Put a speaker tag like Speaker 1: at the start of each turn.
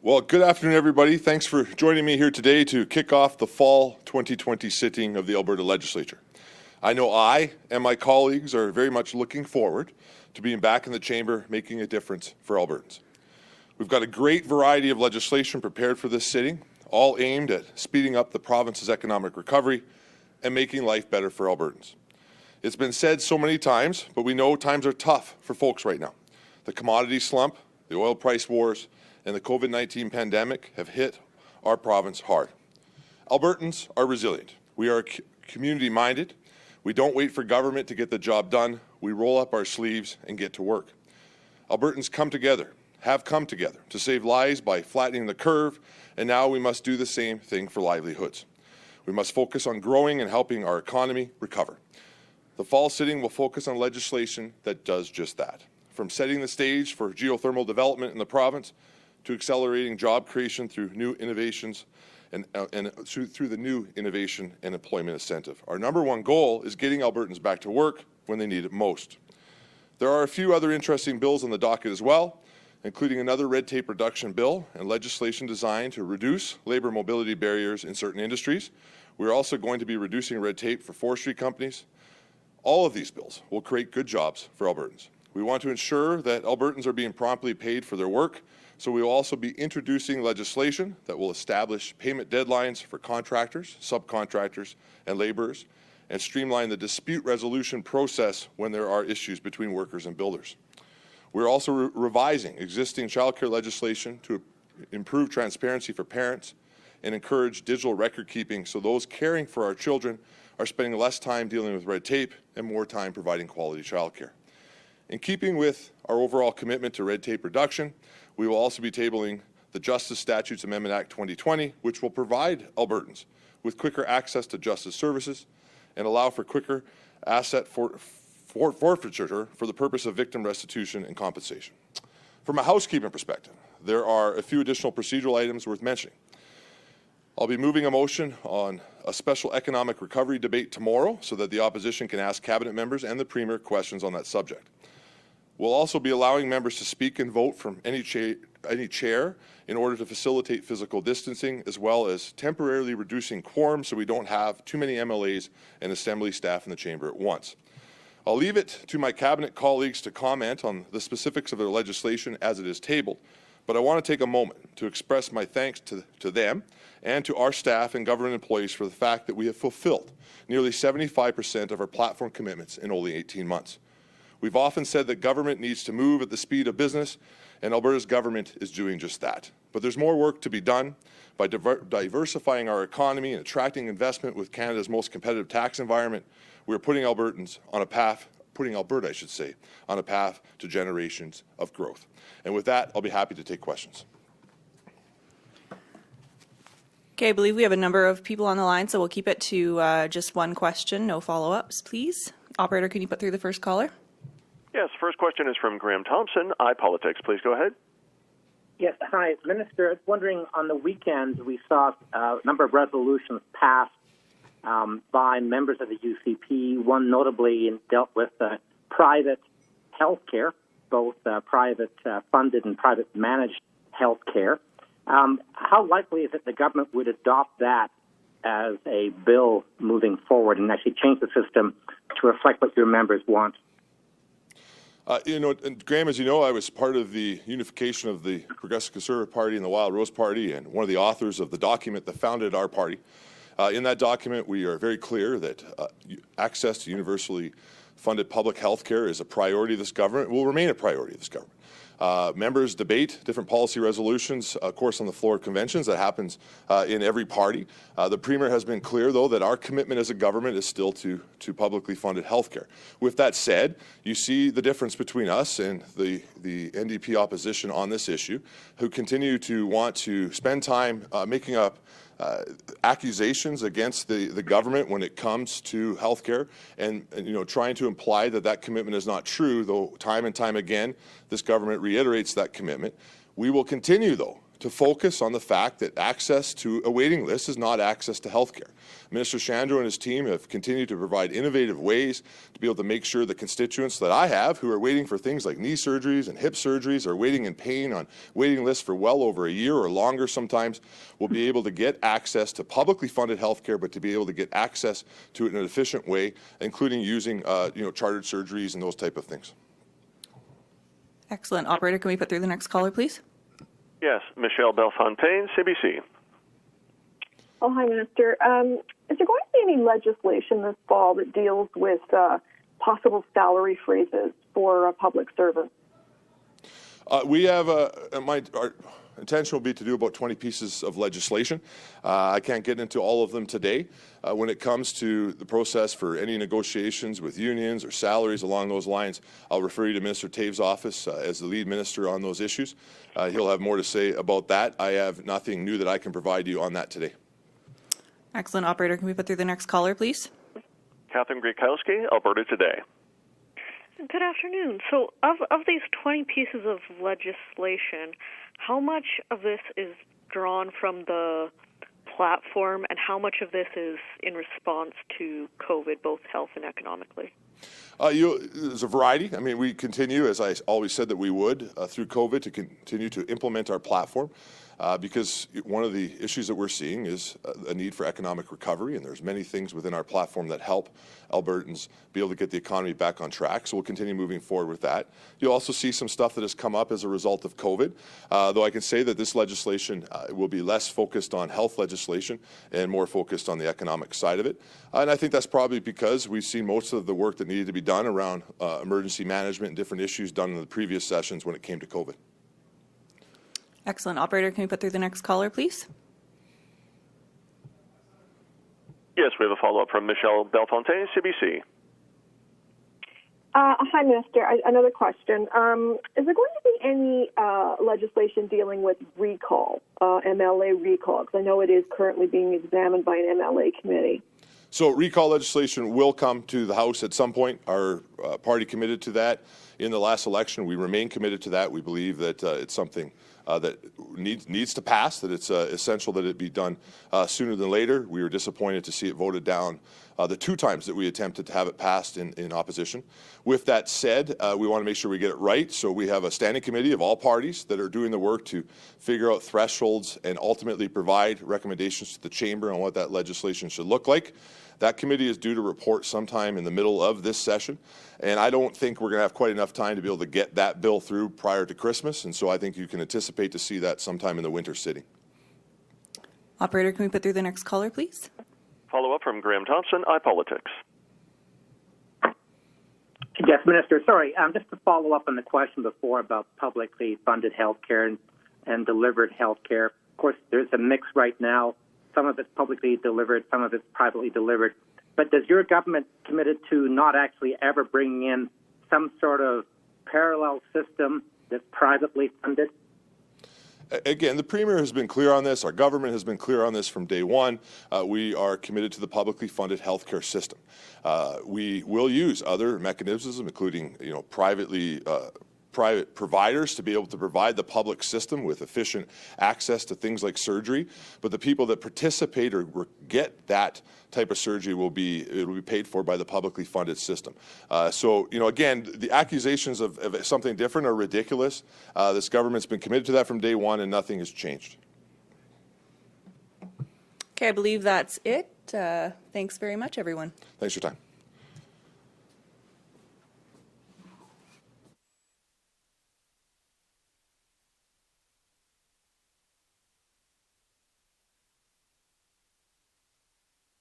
Speaker 1: Well, good afternoon, everybody. Thanks for joining me here today to kick off the fall 2020 sitting of the Alberta Legislature. I know I and my colleagues are very much looking forward to being back in the chamber making a difference for Albertans. We've got a great variety of legislation prepared for this sitting, all aimed at speeding up the province's economic recovery and making life better for Albertans. It's been said so many times, but we know times are tough for folks right now. The commodity slump, the oil price wars, and the COVID-19 pandemic have hit our province hard. Albertans are resilient. We are community-minded. We don't wait for government to get the job done. We roll up our sleeves and get to work. Albertans have come together to save lives by flattening the curve, and now we must do the same thing for livelihoods. We must focus on growing and helping our economy recover. The fall sitting will focus on legislation that does just that, from setting the stage for geothermal development in the province to accelerating job creation through new innovations and through the new innovation and employment incentive. Our number one goal is getting Albertans back to work when they need it most. There are a few other interesting bills on the docket as well, including another red tape reduction bill and legislation designed to reduce labour mobility barriers in certain industries. We're also going to be reducing red tape for forestry companies. All of these bills will create good jobs for Albertans. We want to ensure that Albertans are being promptly paid for their work, so we will also be introducing legislation that will establish payment deadlines for contractors, subcontractors, and labourers, and streamline the dispute resolution process when there are issues between workers and builders. We're also revising existing childcare legislation to improve transparency for parents and encourage digital record keeping so those caring for our children are spending less time dealing with red tape and more time providing quality childcare. In keeping with our overall commitment to red tape reduction, we will also be tabling the Justice Statutes Amendment Act 2020, which will provide Albertans with quicker access to justice services and allow for quicker asset forfeiture for the purpose of victim restitution and compensation. From a housekeeping perspective, there are a few additional procedural items worth mentioning. I'll be moving a motion on a special economic recovery debate tomorrow so that the opposition can ask cabinet members and the Premier questions on that subject. We'll also be allowing members to speak and vote from any chair in order to facilitate physical distancing, as well as temporarily reducing quorum so we don't have too many MLAs and Assembly staff in the chamber at once. I'll leave it to my cabinet colleagues to comment on the specifics of their legislation as it is tabled, but I want to take a moment to express my thanks to them and to our staff and government employees for the fact that we have fulfilled nearly 75% of our platform commitments in only 18 months. We've often said that government needs to move at the speed of business, and Alberta's government is doing just that. But there's more work to be done by diversifying our economy and attracting investment with Canada's most competitive tax environment. We're putting Alberta, on a path to generations of growth. And with that, I'll be happy to take questions.
Speaker 2: Okay, I believe we have a number of people on the line, so we'll keep it to just one question, no follow-ups, please. Operator, can you put through the first caller?
Speaker 3: Yes, first question is from Graham Thompson, iPolitics. Please go ahead.
Speaker 4: Yes, hi, Minister. I was wondering, on the weekend, we saw a number of resolutions passed by members of the UCP. One notably dealt with private health care, both private funded and private managed health care. How likely is it the government would adopt that as a bill moving forward and actually change the system to reflect what your members want?
Speaker 1: And Graham, as you know, I was part of the unification of the Progressive Conservative Party and the Wild Rose Party, and one of the authors of the document that founded our party. In that document, we are very clear that access to universally funded public health care is a priority of this government, will remain a priority of this government. Members debate different policy resolutions, of course, on the floor of conventions. That happens in every party. The Premier has been clear, though, that our commitment as a government is still to publicly funded health care. With that said, you see the difference between us and the NDP opposition on this issue, who continue to want to spend time making up accusations against the government when it comes to healthcare, and trying to imply that commitment is not true, though time and time again this government reiterates that commitment. We will continue, though, to focus on the fact that access to a waiting list is not access to health care. Minister Shandro and his team have continued to provide innovative ways to be able to make sure the constituents that I have who are waiting for things like knee surgeries and hip surgeries, are waiting in pain on waiting lists for well over a year or longer sometimes, will be able to get access to publicly funded health care, but to be able to get access to it in an efficient way, including using chartered surgeries and those type of things.
Speaker 2: Excellent. Operator, can we put through the next caller, please?
Speaker 3: Yes, Michelle Belfontaine, CBC.
Speaker 5: Oh, hi, Minister. Is there going to be any legislation this fall that deals with possible salary freezes for public servants?
Speaker 1: We have our intention will be to do about 20 pieces of legislation. I can't get into all of them today. When it comes to the process for any negotiations with unions or salaries along those lines, I'll refer you to Minister Tave's office as the lead minister on those issues. He'll have more to say about that. I have nothing new that I can provide you on that today.
Speaker 2: Excellent. Operator, can we put through the next caller, please?
Speaker 3: Catherine Grekowski, Alberta Today.
Speaker 6: Good afternoon. So of these 20 pieces of legislation, how much of this is drawn from the platform and how much of this is in response to COVID, both health and economically?
Speaker 1: There's a variety. I mean, we continue, as I always said that we would, through COVID, to continue to implement our platform. Because one of the issues that we're seeing is a need for economic recovery, and there's many things within our platform that help Albertans be able to get the economy back on track. So we'll continue moving forward with that. You'll also see some stuff that has come up as a result of COVID, though I can say that this legislation will be less focused on health legislation and more focused on the economic side of it. And I think that's probably because we've seen most of the work that needed to be done around emergency management and different issues done in the previous sessions when it came to COVID.
Speaker 2: Excellent. Operator, can we put through the next caller, please?
Speaker 3: Yes, we have a follow-up from Michelle Belfontaine, CBC.
Speaker 5: Hi, Minister. Another question. Is there going to be any legislation dealing with recall, MLA recall? Because I know it is currently being examined by an MLA committee.
Speaker 1: So recall legislation will come to the House at some point. Our party committed to that in the last election. We remain committed to that. We believe that it's something that needs to pass, that it's essential that it be done sooner than later. We were disappointed to see it voted down the 2 times that we attempted to have it passed in opposition. With that said, we want to make sure we get it right, so we have a standing committee of all parties that are doing the work to figure out thresholds and ultimately provide recommendations to the Chamber on what that legislation should look like. That committee is due to report sometime in the middle of this session, and I don't think we're going to have quite enough time to be able to get that bill through prior to Christmas, and so I think you can anticipate to see that sometime in the winter sitting.
Speaker 2: Operator, can we put through the next caller, please?
Speaker 3: Follow-up from Graham Thompson, iPolitics.
Speaker 4: Yes, Minister. Sorry, just to follow up on the question before about publicly funded health care and delivered health care. Of course, there's a mix right now. Some of it's publicly delivered, some of it's privately delivered. But does your government committed to not actually ever bringing in some sort of parallel system that's privately funded?
Speaker 1: Again, the Premier has been clear on this. Our government has been clear on this from day one. We are committed to the publicly funded healthcare system. We will use other mechanisms, including private providers, to be able to provide the public system with efficient access to things like surgery. But the people that participate or get that type of surgery will be paid for by the publicly funded system. So, again, the accusations of something different are ridiculous. This government's been committed to that from day one, and nothing has changed.
Speaker 2: Okay, I believe that's it. Thanks very much, everyone.
Speaker 1: Thanks for your time.